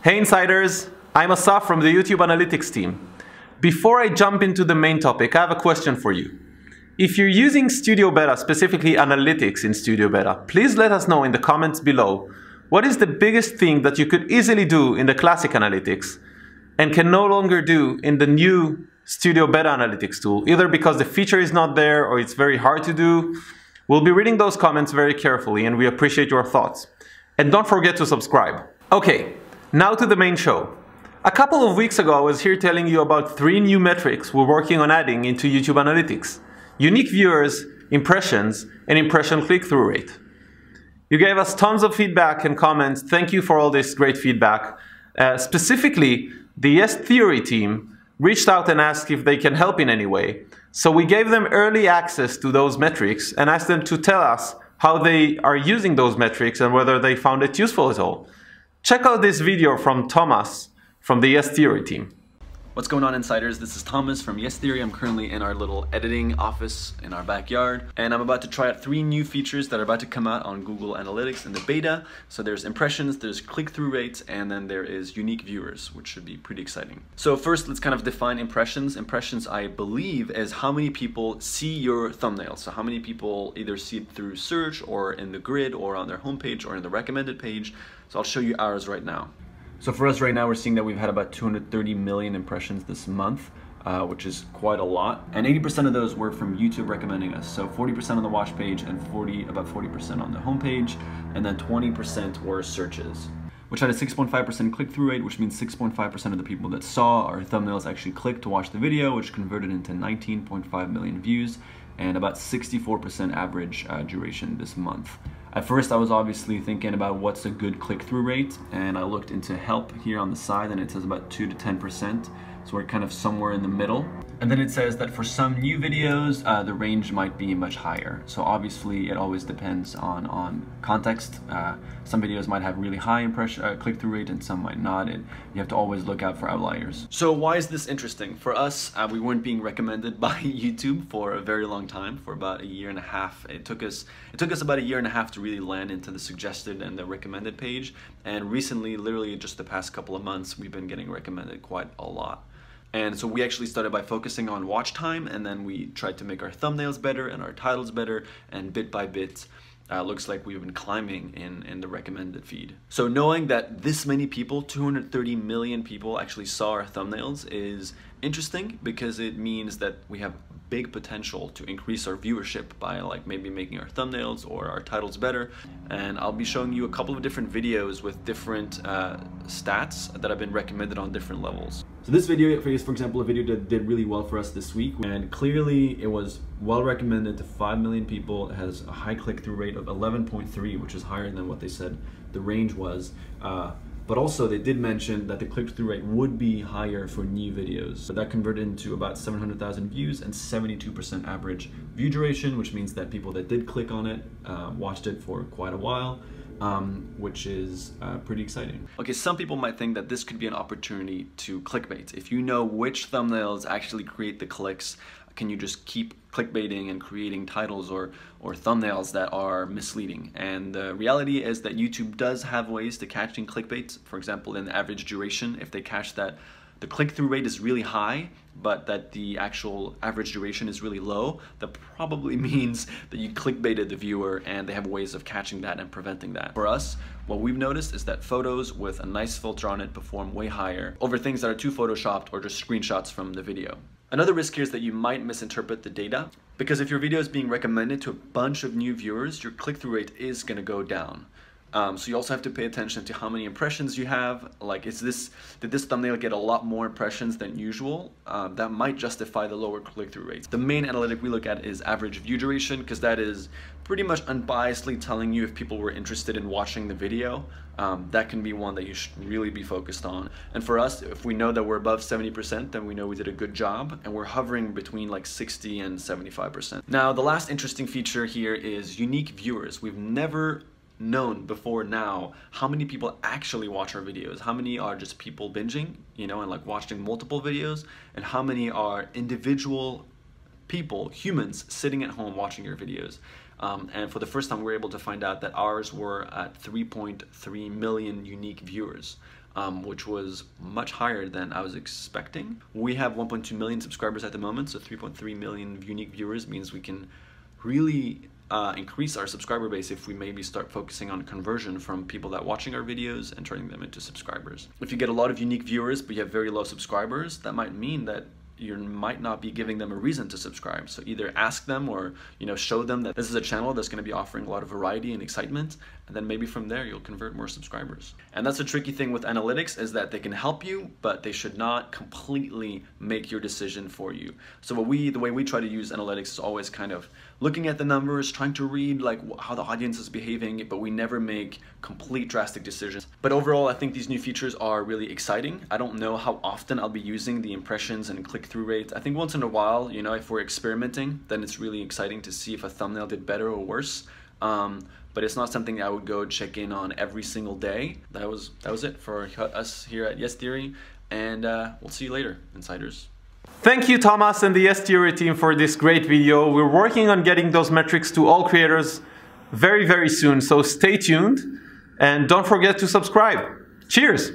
Hey Insiders, I'm Asaf from the YouTube Analytics team. Before I jump into the main topic, I have a question for you. If you're using Studio Beta, specifically Analytics in Studio Beta, please let us know in the comments below what is the biggest thing that you could easily do in the classic Analytics and can no longer do in the new Studio Beta Analytics tool, either because the feature is not there or it's very hard to do. We'll be reading those comments very carefully and we appreciate your thoughts. And don't forget to subscribe. Okay, now to the main show. A couple of weeks ago I was here telling you about 3 new metrics we're working on adding into YouTube Analytics: unique viewers, impressions, and impression click-through rate. You gave us tons of feedback and comments. Thank you for all this great feedback. Specifically, the Yes Theory team reached out and asked if they can help in any way. So we gave them early access to those metrics and asked them to tell us how they are using those metrics and whether they found it useful at all. Check out this video from Thomas from the Yes Theory team. What's going on, Insiders? This is Thomas from Yes Theory. I'm currently in our little editing office in our backyard, and I'm about to try out 3 new features that are about to come out on Google Analytics in the beta. So there's impressions, there's click-through rates, and then there is unique viewers, which should be pretty exciting. So first, let's kind of define impressions. Impressions, I believe, is how many people see your thumbnail. So how many people either see it through search or in the grid or on their homepage or in the recommended page. So I'll show you ours right now. So for us right now, we're seeing that we've had about 230 million impressions this month, which is quite a lot. And 80% of those were from YouTube recommending us. So 40% on the watch page and about 40% on the homepage, and then 20% were searches, which had a 6.5% click-through rate, which means 6.5% of the people that saw our thumbnails actually clicked to watch the video, which converted into 19.5 million views and about 64% average duration this month. At first, I was obviously thinking about what's a good click-through rate, and I looked into help here on the side, and it says about 2 to 10%, so we're kind of somewhere in the middle. And then it says that for some new videos, the range might be much higher. So obviously, it always depends on context. Some videos might have really high click-through rate, and some might not. You have to always look out for outliers. So why is this interesting? For us, we weren't being recommended by YouTube for a very long time, for about 1.5 years. It took us about 1.5 years to really land into the suggested and the recommended page. And recently, literally just the past couple of months, we've been getting recommended quite a lot. And so we actually started by focusing on watch time, and then we tried to make our thumbnails better and our titles better, and bit by bit, looks like we've been climbing in the recommended feed. So knowing that this many people, 230 million people, actually saw our thumbnails is interesting, because it means that we have big potential to increase our viewership by like maybe making our thumbnails or our titles better. And I'll be showing you a couple of different videos with different stats that have been recommended on different levels. So this video is, for example, a video that did really well for us this week, and clearly it was well recommended to 5 million people. It has a high click-through rate of 11.3, which is higher than what they said the range was. But also they did mention that the click-through rate would be higher for new videos. So that converted into about 700,000 views and 72% average view duration, which means that people that did click on it watched it for quite a while, which is pretty exciting. Okay, some people might think that this could be an opportunity to clickbait. If you know which thumbnails actually create the clicks, can you just keep clickbaiting and creating titles or thumbnails that are misleading? And the reality is that YouTube does have ways to catching clickbait. For example, in the average duration, if they catch that the click-through rate is really high, but that the actual average duration is really low, that probably means that you clickbaited the viewer, and they have ways of catching that and preventing that. For us, what we've noticed is that photos with a nice filter on it perform way higher over things that are too photoshopped or just screenshots from the video. Another risk here is that you might misinterpret the data, because if your video is being recommended to a bunch of new viewers, your click-through rate is going to go down. So you also have to pay attention to how many impressions you have. Like, did this thumbnail get a lot more impressions than usual? That might justify the lower click-through rates. The main analytic we look at is average view duration, because that is pretty much unbiasedly telling you if people were interested in watching the video. That can be one that you should really be focused on. And for us, if we know that we're above 70%, then we know we did a good job, and we're hovering between like 60 and 75%. Now, the last interesting feature here is unique viewers. We've never known before now how many people actually watch our videos, how many are just people binging, you know, and like watching multiple videos, and how many are individual people, humans, sitting at home watching your videos. And for the first time, we were able to find out that ours were at 3.3 million unique viewers, which was much higher than I was expecting. We have 1.2 million subscribers at the moment, so 3.3 million unique viewers means we can really increase our subscriber base if we maybe start focusing on conversion from people that are watching our videos and turning them into subscribers. If you get a lot of unique viewers but you have very low subscribers, that might mean that you might not be giving them a reason to subscribe. So either ask them or show them that this is a channel that's going to be offering a lot of variety and excitement, and then maybe from there you'll convert more subscribers. And that's a tricky thing with analytics, is that they can help you, but they should not completely make your decision for you. So the way we try to use analytics is always kind of looking at the numbers, trying to read like how the audience is behaving, but we never make complete drastic decisions. But overall, I think these new features are really exciting. I don't know how often I'll be using the impressions and click-through rates. I think once in a while, if we're experimenting, then it's really exciting to see if a thumbnail did better or worse. But it's not something I would go check in on every single day. That was it for us here at Yes Theory, and we'll see you later, insiders. Thank you, Thomas and the Yes Theory team, for this great video. We're working on getting those metrics to all creators very, very soon, so stay tuned and don't forget to subscribe. Cheers!